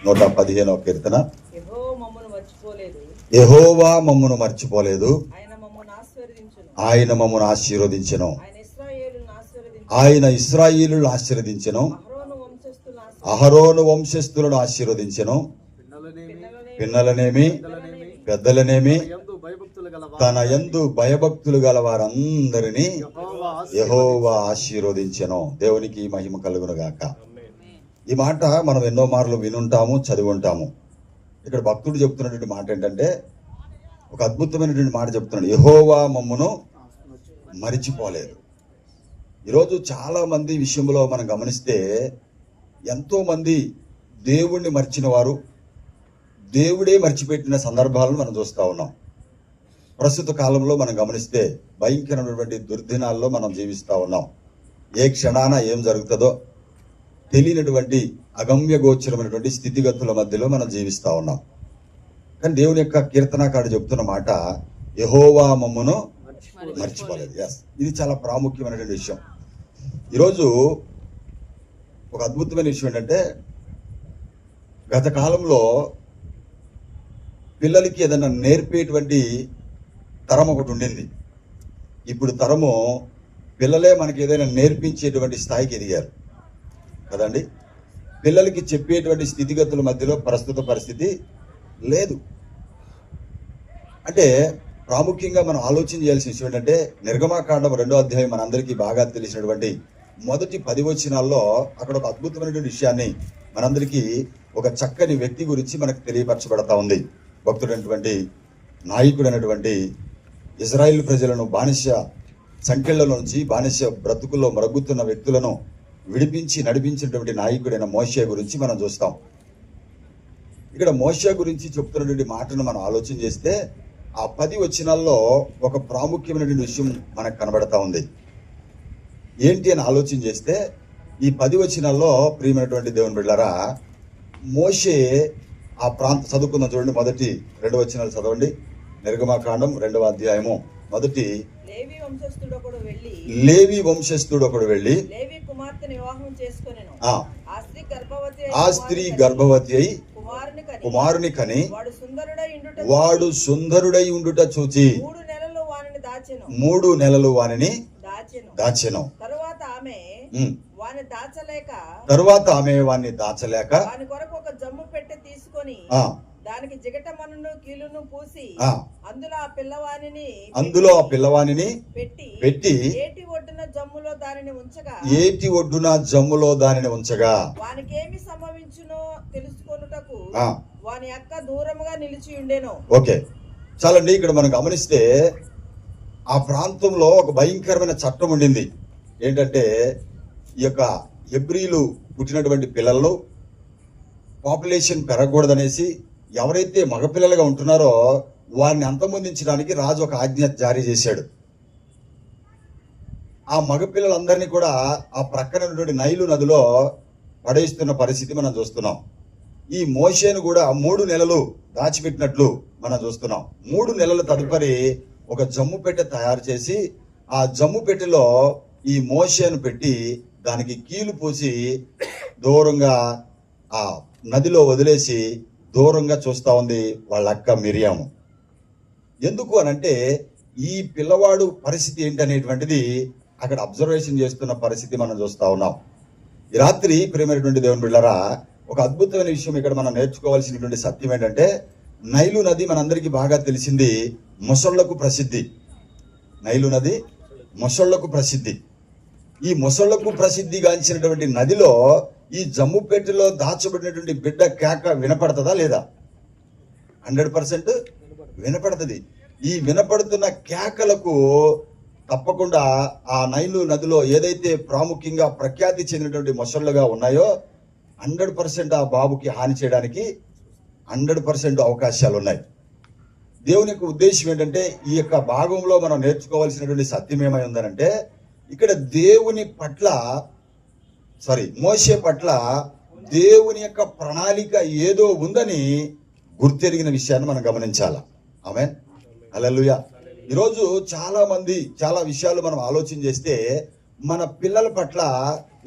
115వ కీర్తన. యెహోవా మమ్మును మర్చిపోలేదు, ఆయన మమ్మును ఆశీర్వదించెను. ఆయన ఇశ్రాయేలును ఆశీర్వదించెను, అహరోను వంశస్థులను ఆశీర్వదించెను. పిన్నలనేమి పెద్దలనేమి తన యందు భయభక్తులు గల వారందరినీ యెహోవా ఆశీర్వదించెను. దేవునికి మహిమ కలుగును గాక. ఈ మాట మనం ఎన్నో మార్లు వినుంటాము, చదివి ఉంటాము. ఇక్కడ భక్తుడు చెప్తున్నటువంటి మాట ఏంటంటే, ఒక అద్భుతమైనటువంటి మాట చెప్తున్నాడు, యెహోవా మమ్మును మరిచిపోలేదు. ఈరోజు చాలా మంది విషయంలో మనం గమనిస్తే ఎంతో మంది దేవుణ్ణి మర్చిన వారు, దేవుడే మర్చిపెట్టిన సందర్భాలను మనం చూస్తూ ఉన్నాం. ప్రస్తుత కాలంలో మనం గమనిస్తే భయంకరమైనటువంటి దుర్దినాల్లో మనం జీవిస్తూ ఉన్నాం. ఏ క్షణాన ఏం జరుగుతుందో తెలియనటువంటి అగమ్య గోచరమైనటువంటి స్థితిగతుల మధ్యలో మనం జీవిస్తూ ఉన్నాం. కానీ దేవుని యొక్క కీర్తనకారుడు చెప్తున్న మాట, యెహోవా మమ్మును మర్చిపోలేదు. ఇది చాలా ప్రాముఖ్యమైనటువంటి విషయం. ఈరోజు ఒక అద్భుతమైన విషయం ఏంటంటే, గత కాలంలో పిల్లలకి ఏదైనా నేర్పేటువంటి తరం ఒకటి ఉండింది. ఇప్పుడు తరము పిల్లలే మనకి ఏదైనా నేర్పించేటువంటి స్థాయికి ఎదిగారు కదండి. పిల్లలకి చెప్పేటువంటి స్థితిగతుల మధ్యలో ప్రస్తుత పరిస్థితి లేదు. అంటే ప్రాముఖ్యంగా మనం ఆలోచన చేయాల్సిన విషయం ఏంటంటే, నిర్గమాకాండం 2వ అధ్యాయం మనందరికీ బాగా తెలిసినటువంటి మొదటి 10 వచనాల్లో అక్కడ ఒక అద్భుతమైనటువంటి విషయాన్ని మనందరికీ, ఒక చక్కని వ్యక్తి గురించి మనకు తెలియపరచబడతా ఉంది. భక్తుడైనటువంటి నాయకుడైనటువంటి ఇజ్రాయిల్ ప్రజలను బానిస సంఖ్యల నుంచి, బానిస బ్రతుకుల్లో మరుగుతున్న వ్యక్తులను విడిపించి నడిపించినటువంటి నాయకుడైన మోషే గురించి మనం చూస్తాం. ఇక్కడ మోషే గురించి చెప్తున్నటువంటి మాటను మనం ఆలోచన చేస్తే, ఆ 10 వచనాల్లో ఒక ప్రాముఖ్యమైనటువంటి విషయం మనకు కనబడతా ఉంది. ఏంటి అని ఆలోచన చేస్తే, ఈ 10 వచనాల్లో ప్రియమైనటువంటి దేవుని బిడ్డలారా, మోషే ఆ ప్రాంత చదువుకుందాం. చూడండి, మొదటి 2 వచనాలు చదవండి. నిర్గమాకాండం 2వ అధ్యాయము మొదటి. లేవి వంశస్థుడు ఒకడు వెళ్ళి ఆ స్త్రీ గర్భవతి అయి కుమారుని కని వాడు సుందరుడై ఉండుట చూచి 3 నెలలు వానిని దాచెను. తరువాత ఆమె వాణ్ణి దాచలేక ఒక జమ్ము పెట్టె తీసుకొని దానికి జిగటమన్నును కీలును పూసి అందులో ఆ పిల్లవానిని పెట్టి ఏటి ఒడ్డున జమ్ములో దానిని ఉంచగా వానికేమి సంభవించునో తెలుసుకొనుటకు వాని యొక్క దూరముగా నిలిచి ఉండెను. ఓకే, చాలండి. ఇక్కడ మనం గమనిస్తే ఆ ప్రాంతంలో ఒక భయంకరమైన చట్టం ఉండింది. ఏంటంటే, ఈ యొక్క హెబ్రీలు పుట్టినటువంటి పిల్లలు పాపులేషన్ పెరగకూడదనేసి ఎవరైతే మగపిల్లలుగా ఉంటున్నారో వారిని అంతమొందించడానికి రాజు ఒక ఆజ్ఞ జారీ చేశాడు. ఆ మగపిల్లలందరినీ కూడా ఆ ప్రక్కన ఉన్నటువంటి నైలు నదిలో పడేస్తున్న పరిస్థితి మనం చూస్తున్నాం. ఈ మోషేను కూడా 3 నెలలు దాచిపెట్టినట్లు మనం చూస్తున్నాం. 3 నెలల తదుపరి ఒక జమ్ము పెట్టె తయారు చేసి ఆ జమ్ము పెట్టెలో ఈ మోషేను పెట్టి దానికి కీలు పూసి దూరంగా ఆ నదిలో వదిలేసి దూరంగా చూస్తా ఉంది వాళ్ళ అక్క మిరియాము. ఎందుకు అనంటే, ఈ పిల్లవాడు పరిస్థితి ఏంటనేటువంటిది అక్కడ అబ్జర్వేషన్ చేస్తున్న పరిస్థితి మనం చూస్తా ఉన్నాం. ఈ రాత్రి ప్రియమైనటువంటి దేవుని బిడ్డలారా, ఒక అద్భుతమైన విషయం ఇక్కడ మనం నేర్చుకోవాల్సినటువంటి సత్యం ఏంటంటే, నైలు నది మనందరికీ బాగా తెలిసింది మొసళ్లకు ప్రసిద్ధి. నైలు నది మొసళ్లకు ప్రసిద్ధి. ఈ మొసళ్లకు ప్రసిద్ధిగాంచినటువంటి నదిలో ఈ జమ్ముపేటలో దాచబడినటువంటి బిడ్డ కేక వినపడుతుందా లేదా? 100% వినపడుతుంది. ఈ వినపడుతున్న కేకలకు తప్పకుండా ఆ నైలు నదిలో ఏదైతే ప్రాముఖ్యంగా ప్రఖ్యాతి చెందినటువంటి మొసళ్ళుగా ఉన్నాయో 100% ఆ బాబుకి హాని చేయడానికి 100% అవకాశాలు ఉన్నాయి. దేవుని యొక్క ఉద్దేశం ఏంటంటే, ఈ యొక్క భాగంలో మనం నేర్చుకోవాల్సినటువంటి సత్యం ఏమై ఉందనంటే, ఇక్కడ మోషే పట్ల దేవుని యొక్క ప్రణాళిక ఏదో ఉందని గుర్తెరిగిన విషయాన్ని మనం గమనించాలి. ఆమేన్, హల్లెలూయా. ఈరోజు చాలా మంది చాలా విషయాలు మనం ఆలోచన చేస్తే మన పిల్లల పట్ల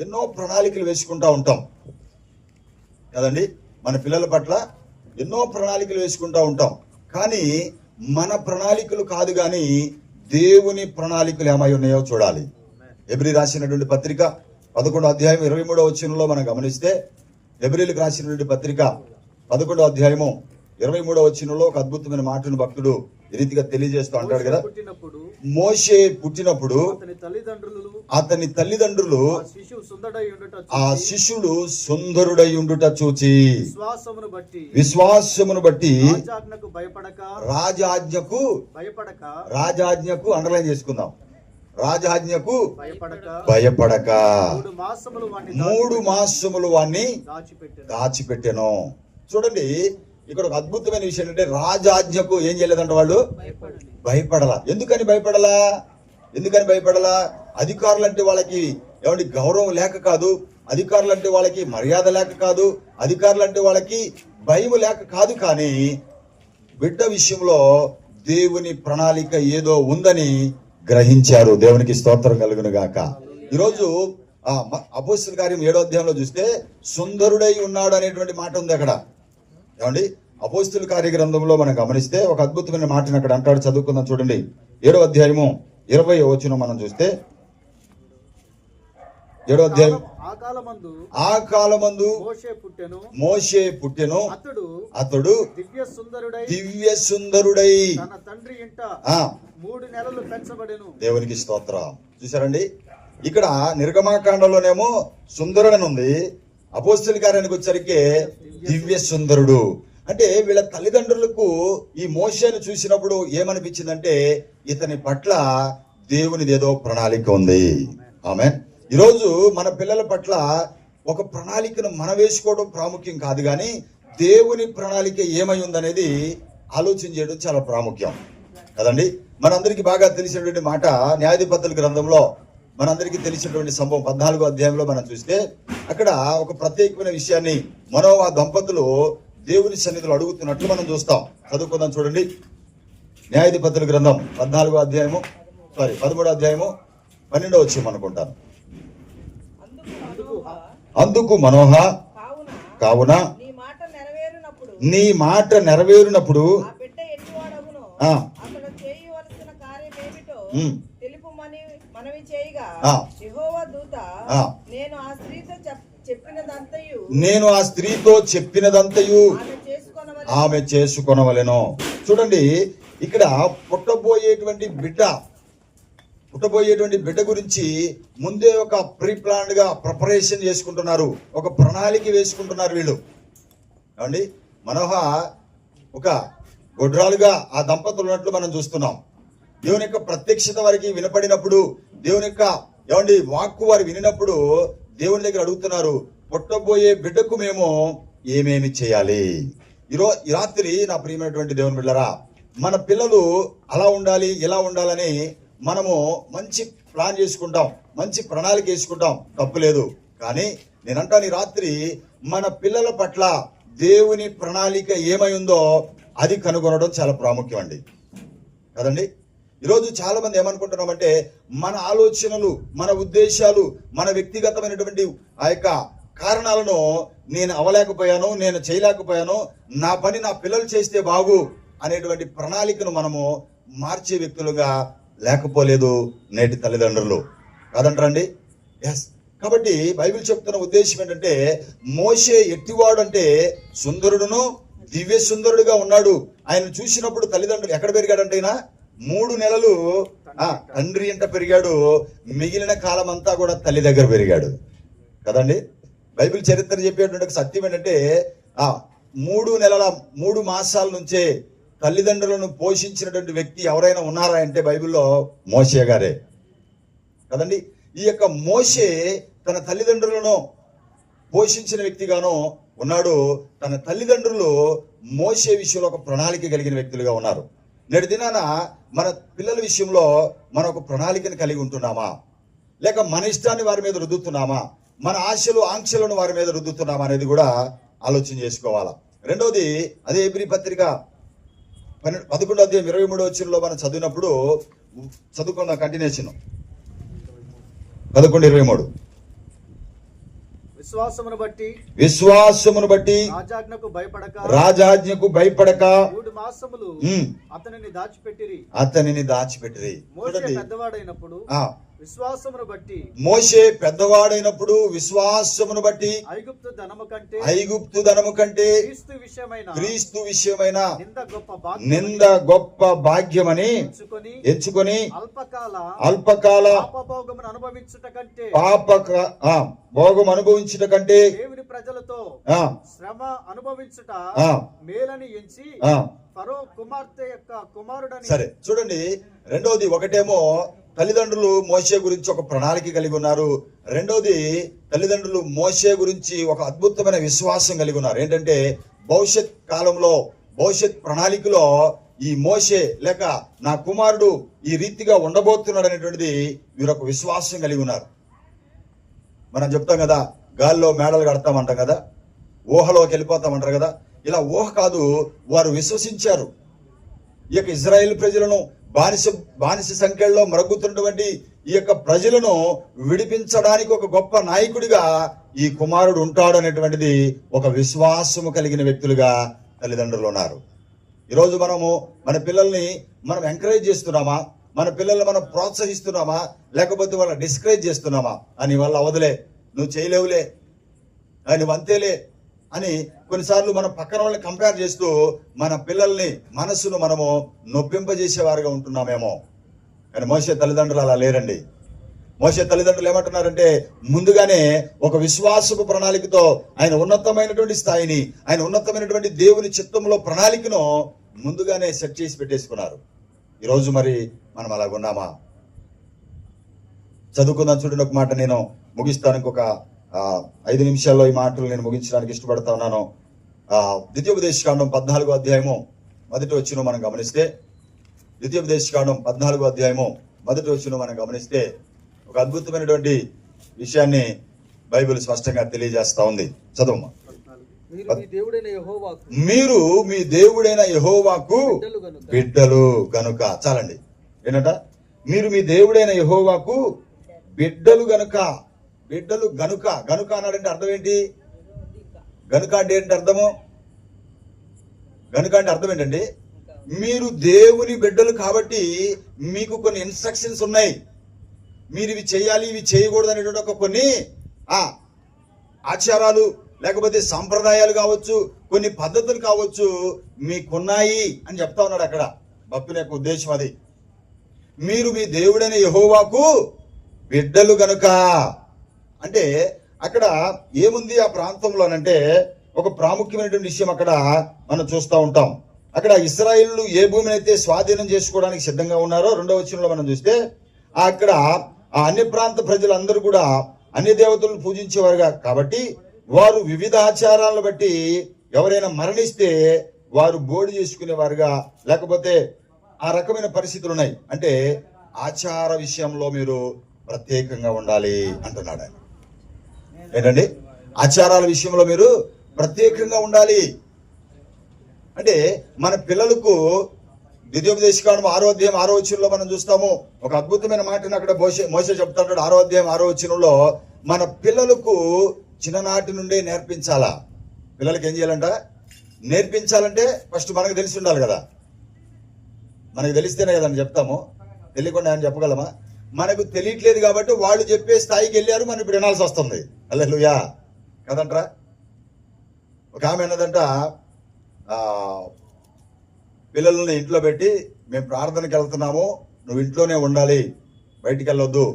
ఎన్నో ప్రణాళికలు వేసుకుంటా ఉంటాం కదండి. మన పిల్లల పట్ల ఎన్నో ప్రణాళికలు వేసుకుంటూ ఉంటాం. కానీ మన ప్రణాళికలు కాదు, కానీ దేవుని ప్రణాళికలు ఏమై ఉన్నాయో చూడాలి. హెబ్రీ రాసినటువంటి పత్రిక 11వ అధ్యాయం 23వ వచనంలో మనం గమనిస్తే, హెబ్రీలకు రాసినటువంటి పత్రిక 11వ అధ్యాయము 23వ వచనంలో ఒక అద్భుతమైన మాటను భక్తుడు ఈ రీతిగా తెలియజేస్తూ అంటాడు కదా. మోషే పుట్టినప్పుడు అతని తల్లిదండ్రులు ఆ శిశుడు సుందరుడై ఉండుట చూచి విశ్వాసమును బట్టి రాజాజ్ఞకు అండర్లైన్ చేసుకుందాం, రాజాజ్ఞకు భయపడక 3 మాసములు వాణ్ణి దాచిపెట్టెను. చూడండి, ఇక్కడ ఒక అద్భుతమైన విషయం ఏంటంటే, రాజాజ్ఞకు ఏం చేయలేదంట వాళ్ళు, భయపడలా. ఎందుకని భయపడలా? అధికారులు అంటే వాళ్ళకి ఏమంటే గౌరవం లేక కాదు, అధికారులు అంటే వాళ్ళకి మర్యాద లేక కాదు, అధికారులు అంటే వాళ్ళకి భయం లేక కాదు, కానీ బిడ్డ విషయంలో దేవుని ప్రణాళిక ఏదో ఉందని గ్రహించారు. దేవునికి స్తోత్రం కలుగును గాక. ఈరోజు అపోస్తలుల కార్యం 7వ అధ్యాయంలో చూస్తే సుందరుడై ఉన్నాడు అనేటువంటి మాట ఉంది అక్కడ. ఏమండి, అపోస్తలుల కార్య గ్రంథంలో మనం గమనిస్తే ఒక అద్భుతమైన మాటను అక్కడ అంటాడు. చదువుకుందాం చూడండి. 7వ అధ్యాయము 20వ వచనం మనం చూస్తే, 7వ అధ్యాయం, ఆ కాలమందు మోషే పుట్టెను, అతడు దివ్య సుందరుడై తన తండ్రి ఇంట 3 నెలలు పెంచబడెను. దేవునికి స్తోత్రం. చూసారండి, ఇక్కడ నిర్గమాకాండంలోనేమో సుందరుడని ఉంది, అపోస్తలుల కార్యానికి వచ్చరికి దివ్య సుందరుడు. అంటే వీళ్ళ తల్లిదండ్రులకు ఈ మోషేను చూసినప్పుడు ఏమనిపించిందంటే, ఇతని పట్ల దేవునిదేదో ప్రణాళిక ఉంది. ఆమేన్. ఈరోజు మన పిల్లల పట్ల ఒక ప్రణాళికను మనం వేసుకోవడం ప్రాముఖ్యం కాదు, కానీ దేవుని ప్రణాళిక ఏమై ఉందనేది ఆలోచన చేయడం చాలా ప్రాముఖ్యం కదండి. మనందరికీ బాగా తెలిసినటువంటి మాట న్యాయాధిపతుల గ్రంథంలో మనందరికీ తెలిసినటువంటి సంభవం 14వ అధ్యాయంలో మనం చూస్తే, అక్కడ ఒక ప్రత్యేకమైన విషయాన్ని మనోవా దంపతులు దేవుని సన్నిధిలో అడుగుతున్నట్లు మనం చూస్తాం. చదువుకుందాం చూడండి. న్యాయాధిపతుల గ్రంథం 13వ అధ్యాయము 12వ అధ్యాయము 12వ వచనం అనుకుంటాను. అందుకు మనోహ, కావున నీ మాట నెరవేరినప్పుడు నేను ఆ స్త్రీతో చెప్పినదంతయు ఆమె చేసుకొనవలెను. చూడండి, ఇక్కడ పుట్టబోయేటువంటి బిడ్డ గురించి ముందే ఒక ప్రీ ప్లాన్డ్ గా ప్రిపరేషన్ చేసుకుంటున్నారు, ఒక ప్రణాళిక వేసుకుంటున్నారు వీళ్ళు. ఏమండి, మనోహ ఒక గొడ్రాలుగా ఆ దంపతులు ఉన్నట్లు మనం చూస్తున్నాం. దేవుని యొక్క ప్రత్యక్షత వారికి వినపడినప్పుడు, దేవుని యొక్క ఏమండి వాక్కు వారు వినినప్పుడు దేవుని దగ్గర అడుగుతున్నారు, పుట్టబోయే బిడ్డకు మేము ఏమేమి చేయాలి. ఈ రాత్రి నా ప్రియమైనటువంటి దేవుని బిడ్డలారా, మన పిల్లలు అలా ఉండాలి, ఇలా ఉండాలని మనము మంచి ప్లాన్ చేసుకుంటాం, మంచి ప్రణాళిక వేసుకుంటాం, తప్పులేదు. కానీ నేనంటాను, ఈ రాత్రి మన పిల్లల పట్ల దేవుని ప్రణాళిక ఏమై ఉందో అది కనుగొనడం చాలా ప్రాముఖ్యం అండి కదండి. ఈరోజు చాలా మంది ఏమనుకుంటున్నామంటే, మన ఆలోచనలు, మన ఉద్దేశాలు, మన వ్యక్తిగతమైనటువంటి ఆ యొక్క కారణాలను నేను అవలేకపోయాను, నేను చేయలేకపోయాను, నా పని నా పిల్లలు చేస్తే బాగు అనేటువంటి ప్రణాళికను మనము మార్చే వ్యక్తులుగా లేకపోలేదు నేటి తల్లిదండ్రులు, కాదంటారండి. ఎస్. కాబట్టి బైబిల్ చెప్తున్న ఉద్దేశం ఏంటంటే, మోషే ఎట్టివాడు అంటే సుందరుడును దివ్య సుందరుడుగా ఉన్నాడు. ఆయన చూసినప్పుడు తల్లిదండ్రులు ఎక్కడ పెరిగాడంటే, ఆయన 3 నెలలు తండ్రి ఇంట పెరిగాడు, మిగిలిన కాలం అంతా కూడా తల్లి దగ్గర పెరిగాడు కదండి. బైబిల్ చరిత్ర చెప్పేటువంటి సత్యం ఏంటంటే, 3 మాసాల నుంచే తల్లిదండ్రులను పోషించినటువంటి వ్యక్తి ఎవరైనా ఉన్నారా అంటే బైబిల్లో మోషే గారే కదండి. ఈ యొక్క మోషే తన తల్లిదండ్రులను పోషించిన వ్యక్తిగాను ఉన్నాడు. తన తల్లిదండ్రులు మోషే విషయంలో ఒక ప్రణాళిక కలిగిన వ్యక్తులుగా ఉన్నారు. నేటి దినాన మన పిల్లల విషయంలో మనం ఒక ప్రణాళికను కలిగి ఉంటున్నామా, లేక మన ఇష్టాన్ని వారి మీద రుద్దుతున్నామా, మన ఆశలు ఆంక్షలను వారి మీద రుద్దుతున్నామా అనేది కూడా ఆలోచన చేసుకోవాలా. రెండవది, అదే హెబ్రీ పత్రిక 11వ అధ్యాయం 23వ వచనంలో మనం చదివినప్పుడు చదువుకున్న కంటిన్యూషన్ 11:23 విశ్వాసమును బట్టి రాజాజ్ఞకు భయపడక 3 మాసములు అతనిని దాచిపెట్టిరి. మోషే పెద్దవాడైనప్పుడు విశ్వాసమును బట్టి ఐగుప్తు ధనము కంటే క్రీస్తు విషయమైన నింద గొప్ప భాగ్యమని ఎంచుకొని అల్పకాల భోగం అనుభవించుట కంటే దేవుని ప్రజలతో శ్రమ అనుభవించుట మేలని ఎంచి ఫరో కుమార్తె యొక్క కుమారుడని. సరే చూడండి, రెండోది ఒకటేమో తల్లిదండ్రులు మోషే గురించి ఒక ప్రణాళిక కలిగి ఉన్నారు. రెండోది తల్లిదండ్రులు మోషే గురించి ఒక అద్భుతమైన విశ్వాసం కలిగి ఉన్నారు. ఏంటంటే భవిష్యత్ కాలంలో భవిష్యత్ ప్రణాళికలో ఈ మోషే లేక నా కుమారుడు ఈ రీతిగా ఉండబోతున్నాడు అనేటువంటిది వీరు ఒక విశ్వాసం కలిగి ఉన్నారు. మనం చెప్తాం కదా, గాల్లో మేడలు కడతామంటాం కదా, ఊహలోకి వెళ్ళిపోతామంటారు కదా. ఇలా ఊహ కాదు, వారు విశ్వసించారు. ఈ యొక్క ఇజ్రాయేల్ ప్రజలను బానిస సంఖ్యలో మరుగుతున్నటువంటి ఈ యొక్క ప్రజలను విడిపించడానికి ఒక గొప్ప నాయకుడిగా ఈ కుమారుడు ఉంటాడు అనేటువంటిది ఒక విశ్వాసము కలిగిన వ్యక్తులుగా తల్లిదండ్రులు ఉన్నారు. ఈరోజు మన పిల్లల్ని మనం ఎంకరేజ్ చేస్తున్నామా, మన పిల్లల్ని మనం ప్రోత్సహిస్తున్నామా, లేకపోతే వాళ్ళని డిస్కరేజ్ చేస్తున్నామా? అని వాళ్ళ అవదులే, నువ్వు చేయలేవులే, నువ్వు అంతేలే అని కొన్నిసార్లు మనం పక్కన వాళ్ళని కంపేర్ చేస్తూ మన పిల్లల్ని మనసును మనము నొప్పింపజేసేవారుగా ఉంటున్నామేమో. కానీ మోషే తల్లిదండ్రులు అలా లేరండి. మోషే తల్లిదండ్రులు ఏమంటున్నారంటే, ముందుగానే ఒక విశ్వాసపు ప్రణాళికతో ఆయన ఉన్నతమైనటువంటి స్థాయిని, ఆయన ఉన్నతమైనటువంటి దేవుని చిత్తంలో ప్రణాళికను ముందుగానే సెట్ చేసి పెట్టేసుకున్నారు. ఈరోజు మరి మనం అలాగున్నామా? చదువుకుందాం. చూడండి, ఒక మాట నేను ముగిస్తాను. ఇంకొక 5 నిమిషాల్లో ఈ మాటలు నేను ముగించడానికి ఇష్టపడతా ఉన్నాను. ద్వితీయోపదేశకాండం 14వ అధ్యాయము మొదటి వచనం మనం గమనిస్తే, ద్వితీయోపదేశకాండం 14వ అధ్యాయము మొదటి వచనం మనం గమనిస్తే ఒక అద్భుతమైనటువంటి విషయాన్ని బైబిల్ స్పష్టంగా తెలియజేస్తా ఉంది. చదవమ్మా. మీరు మీ దేవుడైన యెహోవాకు బిడ్డలు గనుక. చాలండి. ఏంటంట? మీరు మీ దేవుడైన యెహోవాకు బిడ్డలు గనుక. బిడ్డలు గనుక. గనుక అన్నాడంటే అర్థం ఏంటి? గనుక అంటే ఏంటి అర్థము? గనుక అంటే అర్థం ఏంటండి? మీరు దేవుని బిడ్డలు కాబట్టి మీకు కొన్ని ఇన్స్ట్రక్షన్స్ ఉన్నాయి. మీరు ఇవి చేయాలి, ఇవి చేయకూడదు అనేటువంటి ఒక కొన్ని ఆచారాలు లేకపోతే సాంప్రదాయాలు కావచ్చు, కొన్ని పద్ధతులు కావచ్చు మీకున్నాయి అని చెప్తా ఉన్నాడు అక్కడ. భక్తుని యొక్క ఉద్దేశం అది. మీరు మీ దేవుడైన యెహోవాకు బిడ్డలు గనుక అంటే అక్కడ ఏముంది ఆ ప్రాంతంలోనంటే ఒక ప్రాముఖ్యమైనటువంటి విషయం అక్కడ మనం చూస్తూ ఉంటాం. అక్కడ ఇశ్రాయేలు ఏ భూమిని అయితే స్వాధీనం చేసుకోవడానికి సిద్ధంగా ఉన్నారో 2వ వచనంలో మనం చూస్తే అక్కడ ఆ అన్య ప్రాంత ప్రజలందరూ కూడా అన్య దేవతలను పూజించేవారుగా కాబట్టి వారు వివిధ ఆచారాలను బట్టి ఎవరైనా మరణిస్తే వారు బోడి చేసుకునేవారుగా, లేకపోతే ఆ రకమైన పరిస్థితులు ఉన్నాయి. అంటే ఆచార విషయంలో మీరు ప్రత్యేకంగా ఉండాలి అంటున్నాడు ఆయన. ఏంటండి? ఆచారాల విషయంలో మీరు ప్రత్యేకంగా ఉండాలి. అంటే మన పిల్లలకు ద్వితీయోపదేశకాండం 6వ అధ్యాయం 6వ వచనంలో మనం చూస్తాము ఒక అద్భుతమైన మాటను అక్కడ మోషే చెప్తాడు. 6వ అధ్యాయం 6వ వచనంలో మన పిల్లలకు చిన్ననాటి నుండే నేర్పించాలా. పిల్లలకి ఏం చేయాలంట? నేర్పించాలంటే ఫస్ట్ మనకు తెలిసి ఉండాలి కదా. మనకు తెలిస్తేనే కదండి చెప్తాము. తెలియకుండా అని చెప్పగలమా? మనకు తెలియట్లేదు కాబట్టి వాళ్ళు చెప్పే స్థాయికి వెళ్ళారు, మనం ఇప్పుడు వినాల్సి వస్తుంది. హల్లెలూయా కదంట్రా. ఒక ఆమె అన్నదంట, పిల్లల్ని ఇంట్లో పెట్టి మేము ప్రార్థనకి వెళ్తున్నాము, నువ్వు ఇంట్లోనే ఉండాలి, బయటికి వెళ్ళొద్దు,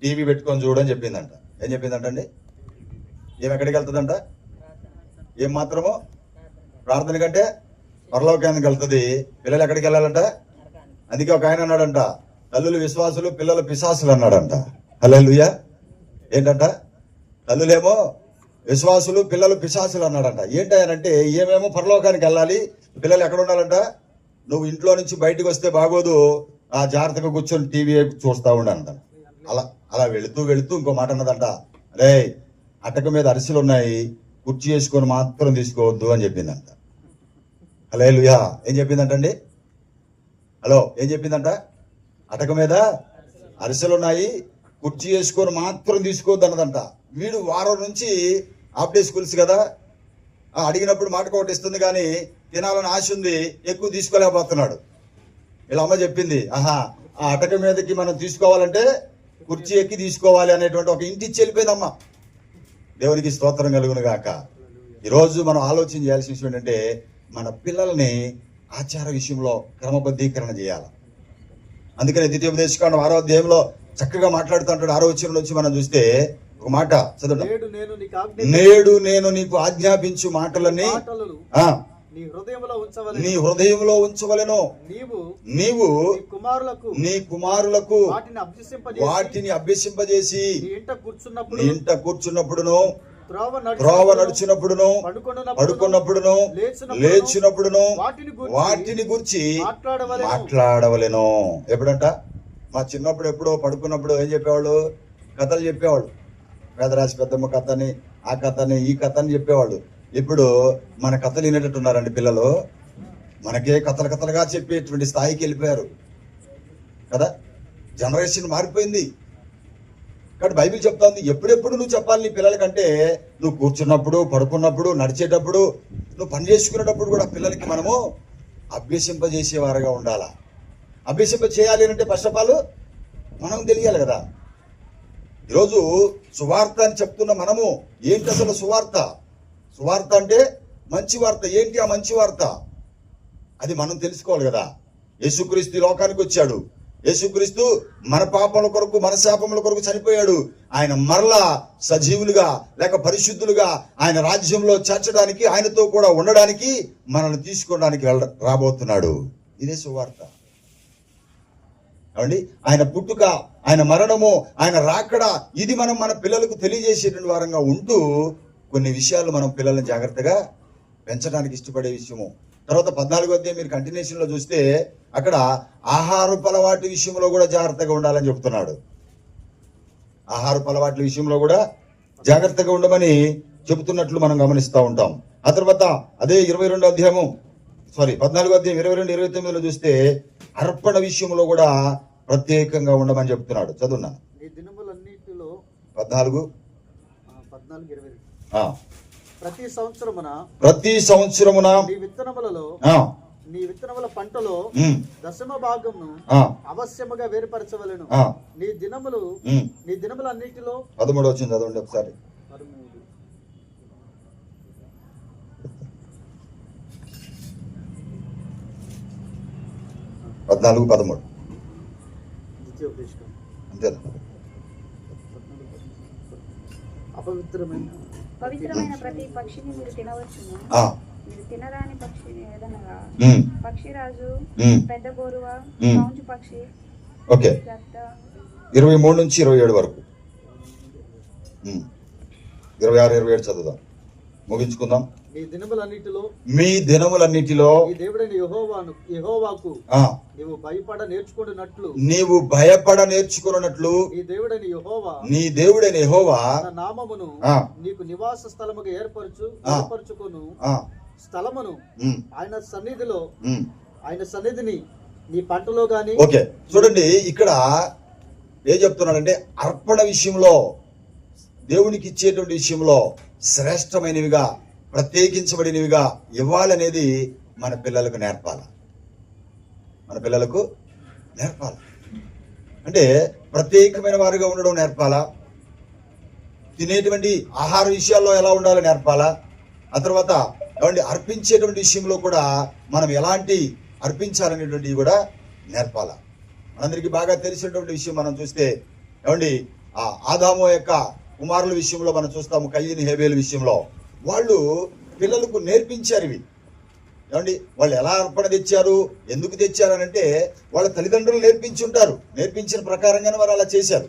టీవీ పెట్టుకొని చూడని చెప్పిందంట. ఏం చెప్పిందంట అండి? ఎక్కడికి వెళ్తుందంట? ఏం మాత్రము ప్రార్థన కంటే పరలోకానికి వెళ్తుంది. పిల్లలు ఎక్కడికి వెళ్ళాలంట? అందుకే ఒక ఆయన అన్నాడంట, తల్లులు విశ్వాసులు, పిల్లలు పిశాసులు అన్నాడంట. హల్లెలూయా. ఏంటంట? తల్లులేమో విశ్వాసులు, పిల్లలు పిశాసులు అన్నాడంట. ఏంటంటే ఏమేమో పరలోకానికి వెళ్ళాలి, పిల్లలు ఎక్కడ ఉండాలంట? నువ్వు ఇంట్లో నుంచి బయటకు వస్తే బాగోదు, ఆ జాగ్రత్తగా కూర్చొని టీవీ చూస్తా ఉండంట. అలా వెళుతూ ఇంకో మాట అన్నదంట, రే అటక మీద అరిసెలు ఉన్నాయి, కుర్చీ వేసుకొని మాత్రం తీసుకోవద్దు అని చెప్పిందంట. హల్లెలూయా. ఏం చెప్పిందంటండి? హలో, ఏం చెప్పిందంట? అటక మీద అరిసెలు ఉన్నాయి, కుర్చీ వేసుకొని మాత్రం తీసుకోవద్దు అన్నదంట. వీడు వారం నుంచి హాఫ్ డే స్కూల్స్ కదా, అడిగినప్పుడు మాట ఒకటి ఇస్తుంది కానీ తినాలని ఆశ ఉంది, ఎక్కువ తీసుకోలేకపోతున్నాడు. ఇలా అమ్మ చెప్పింది, ఆహా ఆ అటక మీదకి మనం తీసుకోవాలంటే కుర్చీ ఎక్కి తీసుకోవాలి అనేటువంటి ఒక ఇంటి ఇచ్చి వెళ్ళిపోయిందమ్మ. దేవునికి స్తోత్రం కలుగును గాక. ఈరోజు మనం ఆలోచన చేయాల్సిన విషయం ఏంటంటే మన పిల్లల్ని ఆచార విషయంలో క్రమబద్ధీకరణ చేయాలి. అందుకని ద్వితీయోపదేశకాండం 6వ అధ్యాయంలో చక్కగా మాట్లాడుతుంటాడు. 6వ వచనం నుంచి మనం చూస్తే ఒక మాట చదువు. నేడు నేను నీకు ఆజ్ఞాపించు మాటలన్నీ నీ హృదయంలో ఉంచవలెను. నీవు నీ కుమారులకు వాటిని అభ్యసింపజేసి నీ ఇంట కూర్చున్నప్పుడును, త్రోవ నడుచున్నప్పుడును, పడుకున్నప్పుడును, లేచినప్పుడును వాటిని గురించి మాట్లాడవలెను. ఎప్పుడంట? మా చిన్నప్పుడు ఎప్పుడో పడుకున్నప్పుడు ఏం చెప్పేవాళ్ళు? కథలు చెప్పేవాళ్ళు. పేదరాశి పెద్దమ్మ కథని, ఆ కథని, ఈ కథని చెప్పేవాళ్ళు. ఇప్పుడు మన కథలు వినేటట్టున్నారండి పిల్లలు. మనకే కథలుగా చెప్పేటువంటి స్థాయికి వెళ్ళిపోయారు కదా. జనరేషన్ మారిపోయింది. కాబట్టి బైబిల్ చెప్తా ఉంది, ఎప్పుడెప్పుడు నువ్వు చెప్పాలి నీ పిల్లలకంటే, నువ్వు కూర్చున్నప్పుడు, పడుకున్నప్పుడు, నడిచేటప్పుడు, నువ్వు పని చేసుకునేటప్పుడు కూడా పిల్లలకి మనము అభ్యసింపజేసేవారుగా ఉండాలా. అభ్యసింప చేయాలి అంటే ఫస్ట్ ఆఫ్ ఆల్ మనం తెలియాలి కదా. ఈరోజు సువార్త అని చెప్తున్న మనము ఏంటి అసలు సువార్త? సువార్త అంటే మంచి వార్త. ఏంటి ఆ మంచి వార్త? అది మనం తెలుసుకోవాలి కదా. యేసుక్రీస్తు లోకానికి వచ్చాడు. యేసుక్రీస్తు మన పాపముల కొరకు, మన శాపముల కొరకు చనిపోయాడు. ఆయన మరలా సజీవులుగా లేక పరిశుద్ధులుగా ఆయన రాజ్యంలో చేర్చడానికి, ఆయనతో కూడా ఉండడానికి, మనల్ని తీసుకోవడానికి రాబోతున్నాడు. ఇదే సువార్త. కాబట్టి ఆయన పుట్టుక, ఆయన మరణము, ఆయన రాకడ, ఇది మనం మన పిల్లలకు తెలియజేసేటువంటి వారంగా ఉంటూ కొన్ని విషయాలు మనం పిల్లల్ని జాగ్రత్తగా పెంచడానికి ఇష్టపడే విషయము. తర్వాత 14వ అధ్యాయం మీరు కంటిన్యూషన్ లో చూస్తే అక్కడ ఆహారపు అలవాటు విషయంలో కూడా జాగ్రత్తగా ఉండాలని చెప్తున్నాడు. ఆహారపు అలవాట్ల విషయంలో కూడా జాగ్రత్తగా ఉండమని చెబుతున్నట్లు మనం గమనిస్తూ ఉంటాం. ఆ తర్వాత అదే 22వ అధ్యాయము 14వ అధ్యాయం 22, 29లో చూస్తే అర్పణ విషయంలో కూడా ప్రత్యేకంగా ఉండమని చెప్తున్నాడు. చదువున్నాను. 14, 22. ప్రతి సంవత్సరమున నీ విత్తనముల పంటలో దశమ భాగమును అవశ్యముగా వేరుపరచవలెను. నీ దినముల అన్నిటిలో 13 వచ్చింది, చదవండి ఒకసారి. 14, 13 అంతేనా? పవిత్రమైన ప్రతి పక్షిని మీరు తినవచ్చును. మీరు తినరాని పక్షి ఏదనగా పక్షిరాజు, పెద్ద గోరువ, కౌంచు పక్షి. ఓకే, 23 నుంచి 27 వరకు, 26, 27 చదువుదాం, ముగించుకుందాం. మీ దినములన్నిటిలో నీవు భయపడ నేర్చుకున్నట్లు నీ దేవుడైన యెహోవా నామమును నీకు నివాస స్థలముగా ఏర్పరచుకొను స్థలమును ఆయన సన్నిధిని నీ పంటలో గాని. ఓకే, చూడండి ఇక్కడ ఏం చెప్తున్నాడంటే అర్పణ విషయంలో, దేవునికి ఇచ్చేటువంటి విషయంలో శ్రేష్టమైనవిగా, ప్రత్యేకించబడినవిగా ఇవ్వాలనేది మన పిల్లలకు నేర్పాలి. అంటే ప్రత్యేకమైన వారుగా ఉండడం నేర్పాలా, తినేటువంటి ఆహార విషయాల్లో ఎలా ఉండాలో నేర్పాలా, ఆ తర్వాత అర్పించేటువంటి విషయంలో కూడా మనం ఎలాంటి అర్పించాలనేటువంటివి కూడా నేర్పాలా. మనందరికీ బాగా తెలిసినటువంటి విషయం మనం చూస్తే ఆ ఆదాము యొక్క కుమారుల విషయంలో మనం చూస్తాము. కయీను, హేబేలు విషయంలో వాళ్ళు పిల్లలకు నేర్పించారు ఇవి. వాళ్ళు ఎలా అర్పణ తెచ్చారు, ఎందుకు తెచ్చారు అని అంటే వాళ్ళ తల్లిదండ్రులు నేర్పించుంటారు. నేర్పించిన ప్రకారంగానే వారు అలా చేశారు.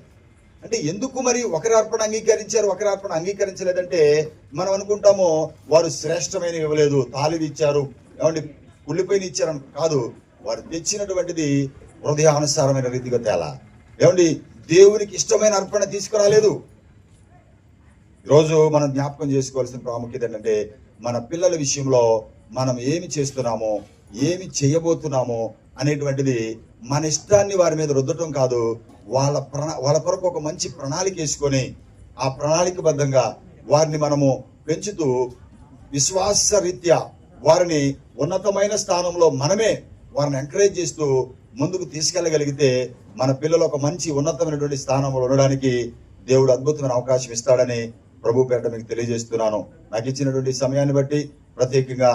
అంటే ఎందుకు మరి ఒకరి అర్పణ అంగీకరించారు, ఒకరి అర్పణ అంగీకరించలేదంటే మనం అనుకుంటాము వారు శ్రేష్టమైన ఇవ్వలేదు, తాలివి ఇచ్చారు, కుళ్ళిపోయిన ఇచ్చారని కాదు. వారు తెచ్చినటువంటిది హృదయానుసారమైన రీతిగా తేలా. దేవునికి ఇష్టమైన అర్పణ తీసుకురాలేదు. ఈరోజు మనం జ్ఞాపకం చేసుకోవాల్సిన ప్రాముఖ్యత ఏంటంటే మన పిల్లల విషయంలో మనం ఏమి చేస్తున్నామో, ఏమి చేయబోతున్నామో అనేటువంటిది మన ఇష్టాన్ని వారి మీద రుద్దటం కాదు, వాళ్ళ కొరకు ఒక మంచి ప్రణాళిక వేసుకొని ఆ ప్రణాళికబద్ధంగా వారిని మనము పెంచుతూ విశ్వాస రీత్యా వారిని ఉన్నతమైన స్థానంలో మనమే వారిని ఎంకరేజ్ చేస్తూ ముందుకు తీసుకెళ్ళగలిగితే మన పిల్లలు ఒక మంచి ఉన్నతమైనటువంటి స్థానంలో ఉండడానికి దేవుడు అద్భుతమైన అవకాశం ఇస్తాడని ప్రభు పేరిట మీకు తెలియజేస్తున్నాను. నాకు ఇచ్చినటువంటి సమయాన్ని బట్టి ప్రత్యేకంగా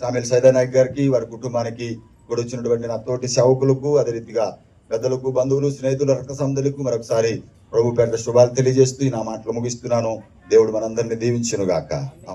సామెల్ సైదానాయక్ గారికి, వారి కుటుంబానికి, కూడా వచ్చినటువంటి నా తోటి సేవకులకు, అదే రీతిగా పెద్దలకు, బంధువులు, స్నేహితులు, రక్త సంబంధులకు మరొకసారి ప్రభు పేరిట శుభాలు తెలియజేస్తూ నా మాటలు ముగిస్తున్నాను. దేవుడు మనందరినీ దీవించును గాక.